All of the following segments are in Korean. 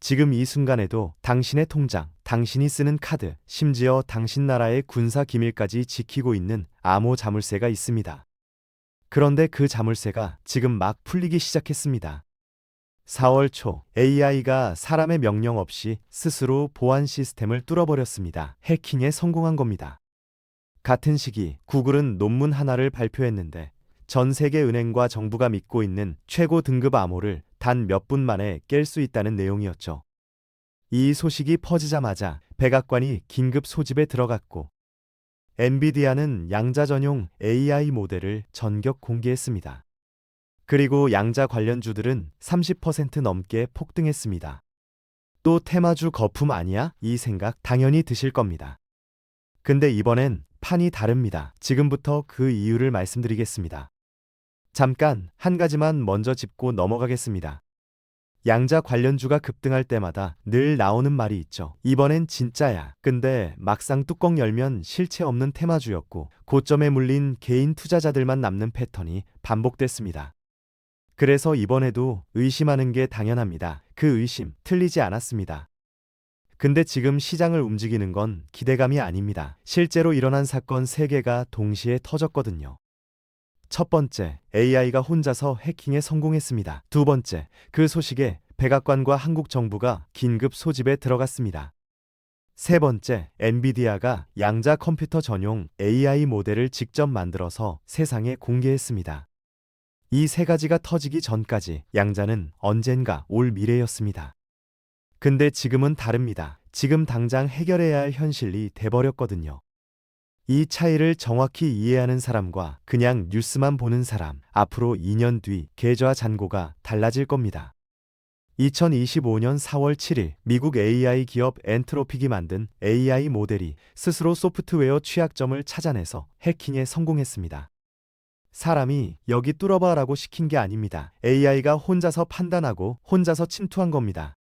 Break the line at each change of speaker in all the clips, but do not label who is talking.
지금 이 순간에도 당신의 통장, 당신이 쓰는 카드, 심지어 당신 나라의 군사 기밀까지 지키고 있는 암호 자물쇠가 있습니다. 그런데 그 자물쇠가 지금 막 풀리기 시작했습니다. 4월 초 AI가 사람의 명령 없이 스스로 보안 시스템을 뚫어버렸습니다. 해킹에 성공한 겁니다. 같은 시기 구글은 논문 하나를 발표했는데 전 세계 은행과 정부가 믿고 있는 최고 등급 암호를 단 몇 분 만에 깰 수 있다는 내용이었죠. 이 소식이 퍼지자마자 백악관이 긴급 소집에 들어갔고 엔비디아는 양자 전용 AI 모델을 전격 공개했습니다. 그리고 양자 관련주들은 30% 넘게 폭등했습니다. 또 테마주 거품 아니야? 이 생각 당연히 드실 겁니다. 근데 이번엔 판이 다릅니다. 지금부터 그 이유를 말씀드리겠습니다. 잠깐 한 가지만 먼저 짚고 넘어가겠습니다. 양자 관련주가 급등할 때마다 늘 나오는 말이 있죠. 이번엔 진짜야. 근데 막상 뚜껑 열면 실체 없는 테마주였고 고점에 물린 개인 투자자들만 남는 패턴이 반복됐습니다. 그래서 이번에도 의심하는 게 당연합니다. 그 의심 틀리지 않았습니다. 근데 지금 시장을 움직이는 건 기대감이 아닙니다. 실제로 일어난 사건 3개가 동시에 터졌거든요. 첫 번째, AI가 혼자서 해킹에 성공했습니다. 두 번째, 그 소식에 백악관과 한국 정부가 긴급 소집에 들어갔습니다. 세 번째, 엔비디아가 양자 컴퓨터 전용 AI 모델을 직접 만들어서 세상에 공개했습니다. 이 3가지가 터지기 전까지 양자는 언젠가 올 미래였습니다. 근데 지금은 다릅니다. 지금 당장 해결해야 할 현실이 돼버렸거든요. 이 차이를 정확히 이해하는 사람과 그냥 뉴스만 보는 사람, 앞으로 2년 뒤 계좌 잔고가 달라질 겁니다. 2025년 4월 7일 미국 AI 기업 엔트로픽이 만든 AI 모델이 스스로 소프트웨어 취약점을 찾아내서 해킹에 성공했습니다. 사람이 여기 뚫어봐라고 시킨 게 아닙니다. AI가 혼자서 판단하고 혼자서 침투한 겁니다.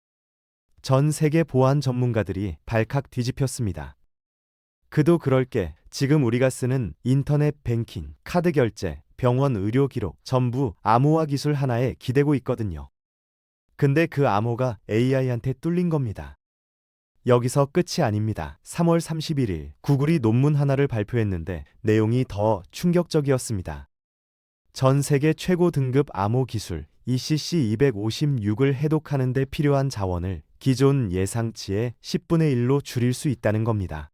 전 세계 보안 전문가들이 발칵 뒤집혔습니다. 그도 그럴 게 지금 우리가 쓰는 인터넷 뱅킹, 카드 결제, 병원 의료 기록 전부 암호화 기술 하나에 기대고 있거든요. 근데 그 암호가 AI한테 뚫린 겁니다. 여기서 끝이 아닙니다. 3월 31일 구글이 논문 하나를 발표했는데 내용이 더 충격적이었습니다. 전 세계 최고 등급 암호 기술 ECC256을 해독하는 데 필요한 자원을 기존 예상치의 10분의 1로 줄일 수 있다는 겁니다.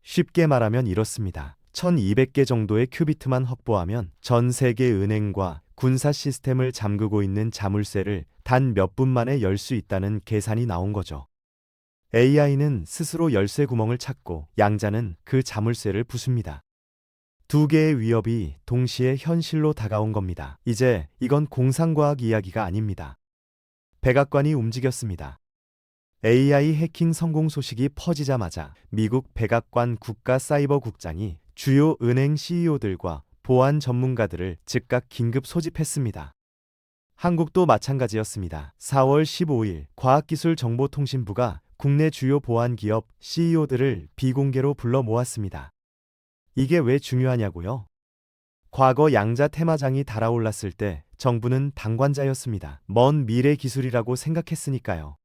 쉽게 말하면 이렇습니다. 1200개 정도의 큐비트만 확보하면 전 세계 은행과 군사 시스템을 잠그고 있는 자물쇠를 단 몇 분 만에 열 수 있다는 계산이 나온 거죠. AI는 스스로 열쇠 구멍을 찾고 양자는 그 자물쇠를 부숩니다. 2개의 위협이 동시에 현실로 다가온 겁니다. 이제 이건 공상과학 이야기가 아닙니다. 백악관이 움직였습니다. AI 해킹 성공 소식이 퍼지자마자 미국 백악관 국가사이버국장이 주요 은행 CEO들과 보안 전문가들을 즉각 긴급 소집했습니다. 한국도 마찬가지였습니다. 4월 15일 과학기술정보통신부가 국내 주요 보안 기업 CEO들을 비공개로 불러 모았습니다. 이게 왜 중요하냐고요? 과거 양자 테마장이 달아올랐을 때 정부는 방관자였습니다. 먼 미래 기술이라고 생각했으니까요.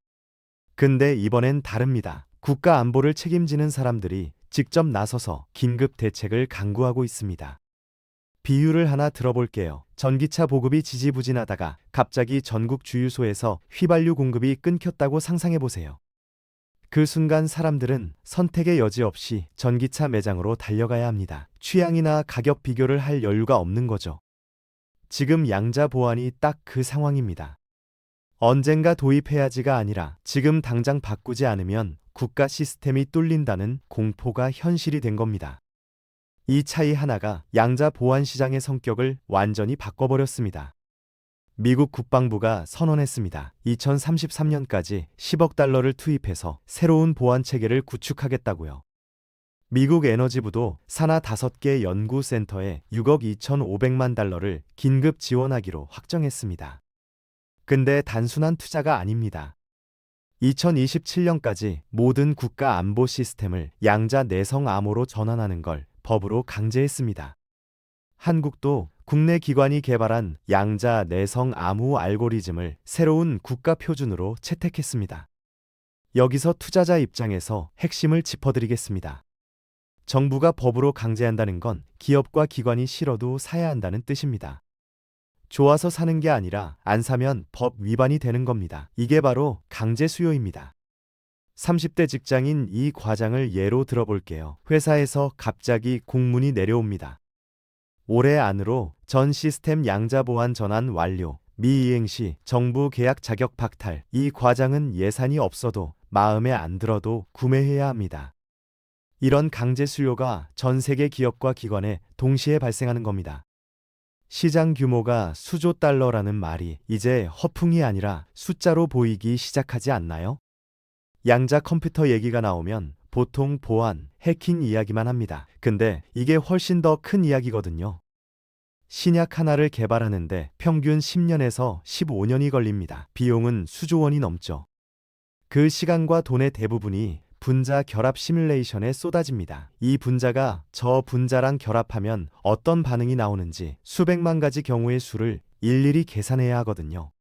근데 이번엔 다릅니다. 국가 안보를 책임지는 사람들이 직접 나서서 긴급 대책을 강구하고 있습니다. 비유를 하나 들어볼게요. 전기차 보급이 지지부진하다가 갑자기 전국 주유소에서 휘발유 공급이 끊겼다고 상상해보세요. 그 순간 사람들은 선택의 여지 없이 전기차 매장으로 달려가야 합니다. 취향이나 가격 비교를 할 여유가 없는 거죠. 지금 양자 보안이 딱 그 상황입니다. 언젠가 도입해야지가 아니라 지금 당장 바꾸지 않으면 국가 시스템이 뚫린다는 공포가 현실이 된 겁니다. 이 차이 하나가 양자 보안 시장의 성격을 완전히 바꿔버렸습니다. 미국 국방부가 선언했습니다. 2033년까지 10억 달러를 투입해서 새로운 보안 체계를 구축하겠다고요. 미국 에너지부도 산하 5개 연구센터에 6억 2,500만 달러를 긴급 지원하기로 확정했습니다. 근데 단순한 투자가 아닙니다. 2027년까지 모든 국가 안보 시스템을 양자 내성 암호로 전환하는 걸 법으로 강제했습니다. 한국도 국내 기관이 개발한 양자 내성 암호 알고리즘을 새로운 국가 표준으로 채택했습니다. 여기서 투자자 입장에서 핵심을 짚어드리겠습니다. 정부가 법으로 강제한다는 건 기업과 기관이 싫어도 사야 한다는 뜻입니다. 좋아서 사는 게 아니라 안 사면 법 위반이 되는 겁니다. 이게 바로 강제 수요입니다. 30대 직장인 이 과장을 예로 들어볼게요. 회사에서 갑자기 공문이 내려옵니다. 올해 안으로 전 시스템 양자 보안 전환 완료, 미이행 시 정부 계약 자격 박탈. 이 과장은 예산이 없어도 마음에 안 들어도 구매해야 합니다. 이런 강제 수요가 전 세계 기업과 기관에 동시에 발생하는 겁니다. 시장 규모가 수조 달러라는 말이 이제 허풍이 아니라 숫자로 보이기 시작하지 않나요? 양자 컴퓨터 얘기가 나오면 보통 보안, 해킹 이야기만 합니다. 근데 이게 훨씬 더 큰 이야기거든요. 신약 하나를 개발하는데 평균 10년에서 15년이 걸립니다. 비용은 수조 원이 넘죠. 그 시간과 돈의 대부분이 분자 결합 시뮬레이션에 쏟아집니다. 이 분자가 저 분자랑 결합하면 어떤 반응이 나오는지 수백만 가지 경우의 수를 일일이 계산해야 하거든요.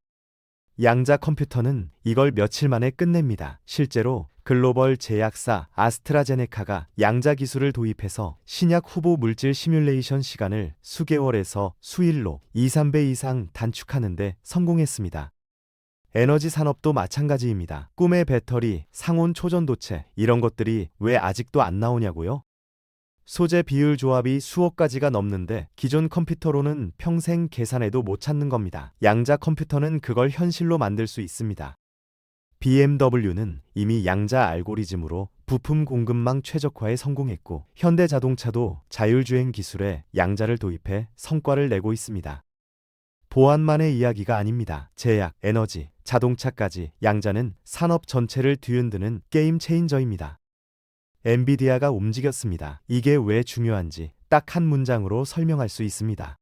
양자 컴퓨터는 이걸 며칠 만에 끝냅니다. 실제로 글로벌 제약사 아스트라제네카가 양자 기술을 도입해서 신약 후보 물질 시뮬레이션 시간을 수개월에서 수일로 2, 3배 이상 단축하는 데 성공했습니다. 에너지 산업도 마찬가지입니다. 꿈의 배터리, 상온 초전도체 이런 것들이 왜 아직도 안 나오냐고요? 소재 비율 조합이 수억 가지가 넘는데 기존 컴퓨터로는 평생 계산해도 못 찾는 겁니다. 양자 컴퓨터는 그걸 현실로 만들 수 있습니다. BMW는 이미 양자 알고리즘으로 부품 공급망 최적화에 성공했고 현대자동차도 자율주행 기술에 양자를 도입해 성과를 내고 있습니다. 보안만의 이야기가 아닙니다. 제약, 에너지, 자동차까지 양자는 산업 전체를 뒤흔드는 게임 체인저입니다. 엔비디아가 움직였습니다. 이게 왜 중요한지 딱 한 문장으로 설명할 수 있습니다.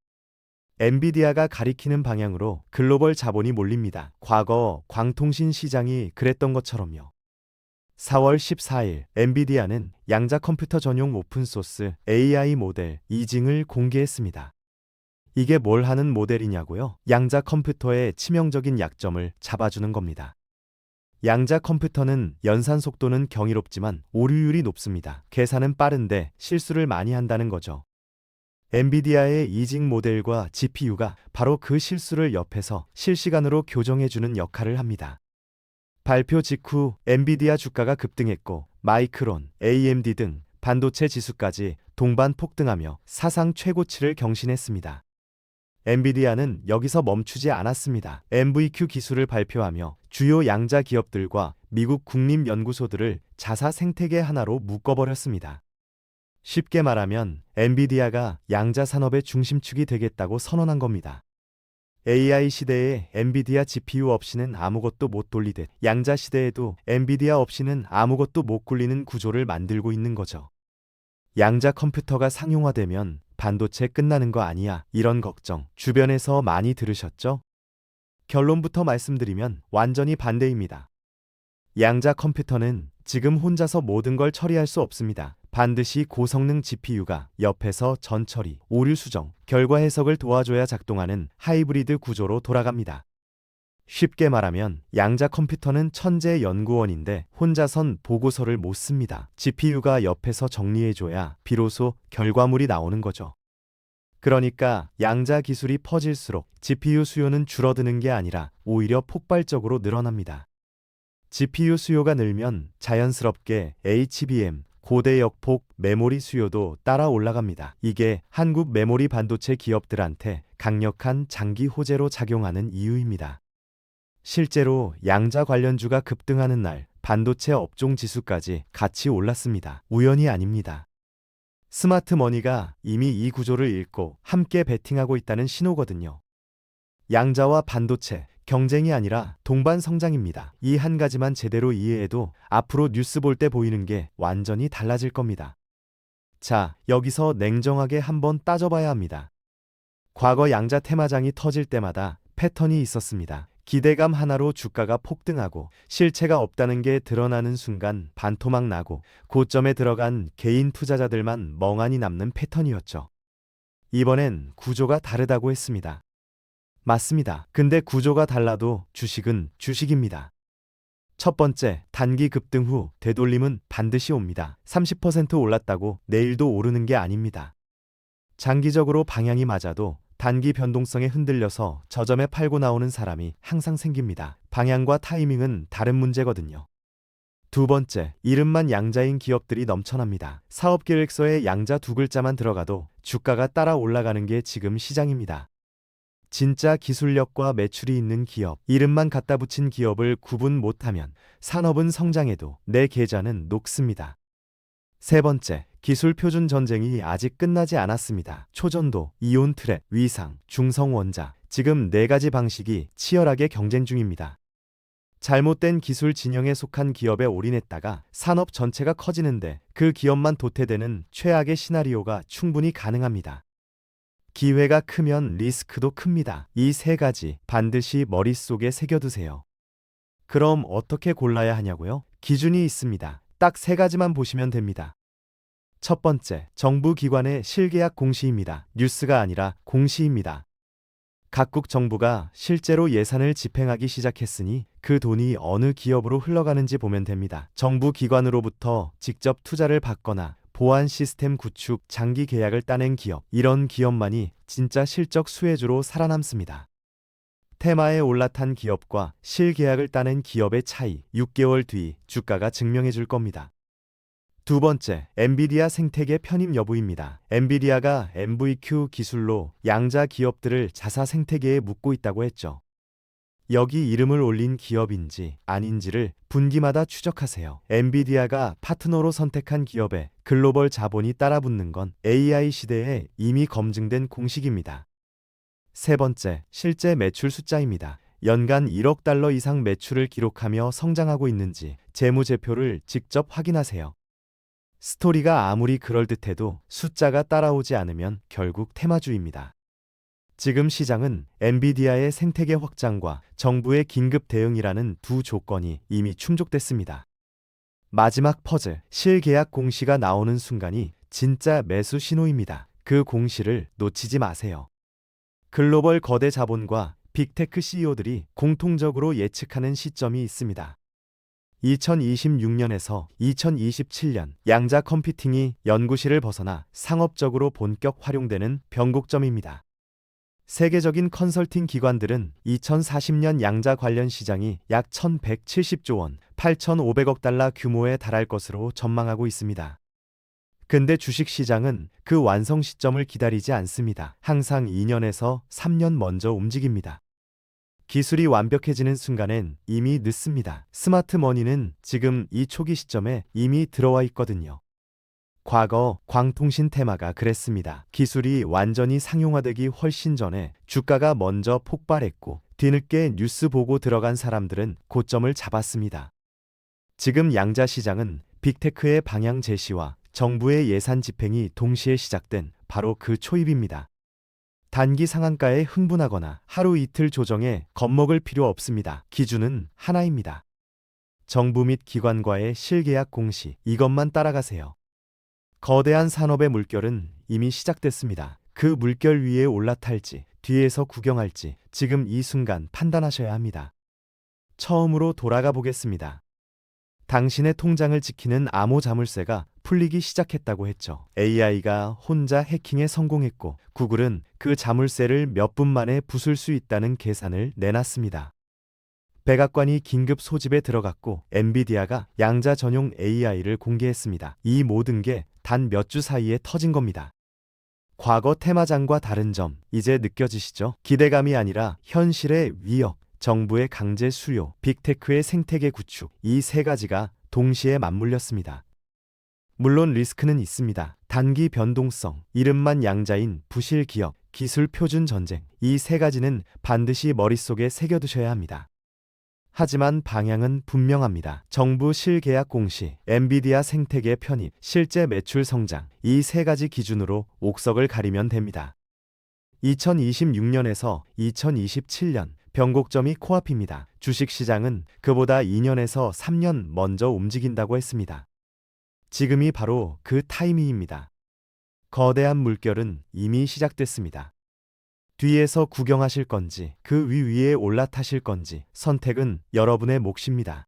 엔비디아가 가리키는 방향으로 글로벌 자본이 몰립니다. 과거 광통신 시장이 그랬던 것처럼요. 4월 14일 엔비디아는 양자 컴퓨터 전용 오픈소스 AI 모델 이징을 공개했습니다. 이게 뭘 하는 모델이냐고요? 양자 컴퓨터의 치명적인 약점을 잡아주는 겁니다. 양자 컴퓨터는 연산 속도는 경이롭지만 오류율이 높습니다. 계산은 빠른데 실수를 많이 한다는 거죠. 엔비디아의 이징 모델과 GPU가 바로 그 실수를 옆에서 실시간으로 교정해주는 역할을 합니다. 발표 직후 엔비디아 주가가 급등했고 마이크론, AMD 등 반도체 지수까지 동반 폭등하며 사상 최고치를 경신했습니다. 엔비디아는 여기서 멈추지 않았습니다. MVQ 기술을 발표하며 주요 양자 기업들과 미국 국립연구소들을 자사 생태계 하나로 묶어버렸습니다. 쉽게 말하면 엔비디아가 양자 산업의 중심축이 되겠다고 선언한 겁니다. AI 시대에 엔비디아 GPU 없이는 아무것도 못 돌리듯 양자 시대에도 엔비디아 없이는 아무것도 못 굴리는 구조를 만들고 있는 거죠. 양자 컴퓨터가 상용화되면 반도체 끝나는 거 아니야, 이런 걱정 주변에서 많이 들으셨죠? 결론부터 말씀드리면 완전히 반대입니다. 양자 컴퓨터는 지금 혼자서 모든 걸 처리할 수 없습니다. 반드시 고성능 GPU가 옆에서 전처리, 오류 수정, 결과 해석을 도와줘야 작동하는 하이브리드 구조로 돌아갑니다. 쉽게 말하면 양자 컴퓨터는 천재 연구원인데 혼자선 보고서를 못 씁니다. GPU가 옆에서 정리해줘야 비로소 결과물이 나오는 거죠. 그러니까 양자 기술이 퍼질수록 GPU 수요는 줄어드는 게 아니라 오히려 폭발적으로 늘어납니다. GPU 수요가 늘면 자연스럽게 HBM, 고대 역폭 메모리 수요도 따라 올라갑니다. 이게 한국 메모리 반도체 기업들한테 강력한 장기 호재로 작용하는 이유입니다. 실제로 양자 관련주가 급등하는 날 반도체 업종 지수까지 같이 올랐습니다. 우연이 아닙니다. 스마트 머니가 이미 이 구조를 읽고 함께 베팅하고 있다는 신호거든요. 양자와 반도체, 경쟁이 아니라 동반 성장입니다. 이 한 가지만 제대로 이해해도 앞으로 뉴스 볼 때 보이는 게 완전히 달라질 겁니다. 자, 여기서 냉정하게 한번 따져봐야 합니다. 과거 양자 테마장이 터질 때마다 패턴이 있었습니다. 기대감 하나로 주가가 폭등하고 실체가 없다는 게 드러나는 순간 반토막 나고 고점에 들어간 개인 투자자들만 멍하니 남는 패턴이었죠. 이번엔 구조가 다르다고 했습니다. 맞습니다. 근데 구조가 달라도 주식은 주식입니다. 첫 번째, 단기 급등 후 되돌림은 반드시 옵니다. 30% 올랐다고 내일도 오르는 게 아닙니다. 장기적으로 방향이 맞아도 단기 변동성에 흔들려서 저점에 팔고 나오는 사람이 항상 생깁니다. 방향과 타이밍은 다른 문제거든요. 두 번째, 이름만 양자인 기업들이 넘쳐납니다. 사업계획서에 양자 두 글자만 들어가도 주가가 따라 올라가는 게 지금 시장입니다. 진짜 기술력과 매출이 있는 기업, 이름만 갖다 붙인 기업을 구분 못하면 산업은 성장해도 내 계좌는 녹습니다. 세 번째, 기술 표준 전쟁이 아직 끝나지 않았습니다. 초전도, 이온 트랩, 위상, 중성 원자, 지금 네 가지 방식이 치열하게 경쟁 중입니다. 잘못된 기술 진영에 속한 기업에 올인했다가 산업 전체가 커지는데 그 기업만 도태되는 최악의 시나리오가 충분히 가능합니다. 기회가 크면 리스크도 큽니다. 이 세 가지 반드시 머릿속에 새겨두세요. 그럼 어떻게 골라야 하냐고요? 기준이 있습니다. 딱 세 가지만 보시면 됩니다. 첫 번째, 정부 기관의 실계약 공시입니다. 뉴스가 아니라 공시입니다. 각국 정부가 실제로 예산을 집행하기 시작했으니 그 돈이 어느 기업으로 흘러가는지 보면 됩니다. 정부 기관으로부터 직접 투자를 받거나 보안 시스템 구축, 장기 계약을 따낸 기업, 이런 기업만이 진짜 실적 수혜주로 살아남습니다. 테마에 올라탄 기업과 실계약을 따낸 기업의 차이, 6개월 뒤 주가가 증명해 줄 겁니다. 두 번째, 엔비디아 생태계 편입 여부입니다. 엔비디아가 MVQ 기술로 양자 기업들을 자사 생태계에 묶고 있다고 했죠. 여기 이름을 올린 기업인지 아닌지를 분기마다 추적하세요. 엔비디아가 파트너로 선택한 기업에 글로벌 자본이 따라붙는 건 AI 시대에 이미 검증된 공식입니다. 세 번째, 실제 매출 숫자입니다. 연간 1억 달러 이상 매출을 기록하며 성장하고 있는지 재무제표를 직접 확인하세요. 스토리가 아무리 그럴듯해도 숫자가 따라오지 않으면 결국 테마주입니다. 지금 시장은 엔비디아의 생태계 확장과 정부의 긴급 대응이라는 두 조건이 이미 충족됐습니다. 마지막 퍼즐, 실계약 공시가 나오는 순간이 진짜 매수 신호입니다. 그 공시를 놓치지 마세요. 글로벌 거대 자본과 빅테크 CEO들이 공통적으로 예측하는 시점이 있습니다. 2026년에서 2027년 양자 컴퓨팅이 연구실을 벗어나 상업적으로 본격 활용되는 변곡점입니다. 세계적인 컨설팅 기관들은 2040년 양자 관련 시장이 약 1170조 원, 8,500억 달러 규모에 달할 것으로 전망하고 있습니다. 근데 주식시장은 그 완성 시점을 기다리지 않습니다. 항상 2년에서 3년 먼저 움직입니다. 기술이 완벽해지는 순간엔 이미 늦습니다. 스마트 머니는 지금 이 초기 시점에 이미 들어와 있거든요. 과거 광통신 테마가 그랬습니다. 기술이 완전히 상용화되기 훨씬 전에 주가가 먼저 폭발했고 뒤늦게 뉴스 보고 들어간 사람들은 고점을 잡았습니다. 지금 양자 시장은 빅테크의 방향 제시와 정부의 예산 집행이 동시에 시작된 바로 그 초입입니다. 단기 상한가에 흥분하거나 하루 이틀 조정에 겁먹을 필요 없습니다. 기준은 하나입니다. 정부 및 기관과의 실계약 공시, 이것만 따라가세요. 거대한 산업의 물결은 이미 시작됐습니다. 그 물결 위에 올라탈지, 뒤에서 구경할지 지금 이 순간 판단하셔야 합니다. 처음으로 돌아가 보겠습니다. 당신의 통장을 지키는 암호 자물쇠가 풀리기 시작했다고 했죠. AI가 혼자 해킹에 성공했고 구글은 그 자물쇠를 몇 분 만에 부술 수 있다는 계산을 내놨습니다. 백악관이 긴급 소집에 들어갔고 엔비디아가 양자 전용 AI를 공개했습니다. 이 모든 게 단 몇 주 사이에 터진 겁니다. 과거 테마장과 다른 점 이제 느껴지시죠? 기대감이 아니라 현실의 위협, 정부의 강제 수요, 빅테크의 생태계 구축, 이 세 가지가 동시에 맞물렸습니다. 물론 리스크는 있습니다. 단기 변동성, 이름만 양자인 부실 기업, 기술 표준 전쟁, 이 세 가지는 반드시 머릿속에 새겨두셔야 합니다. 하지만 방향은 분명합니다. 정부 실계약 공시, 엔비디아 생태계 편입, 실제 매출 성장, 이 세 가지 기준으로 옥석을 가리면 됩니다. 2026년에서 2027년 변곡점이 코앞입니다. 주식시장은 그보다 2년에서 3년 먼저 움직인다고 했습니다. 지금이 바로 그 타이밍입니다. 거대한 물결은 이미 시작됐습니다. 뒤에서 구경하실 건지 그 위에 올라타실 건지 선택은 여러분의 몫입니다.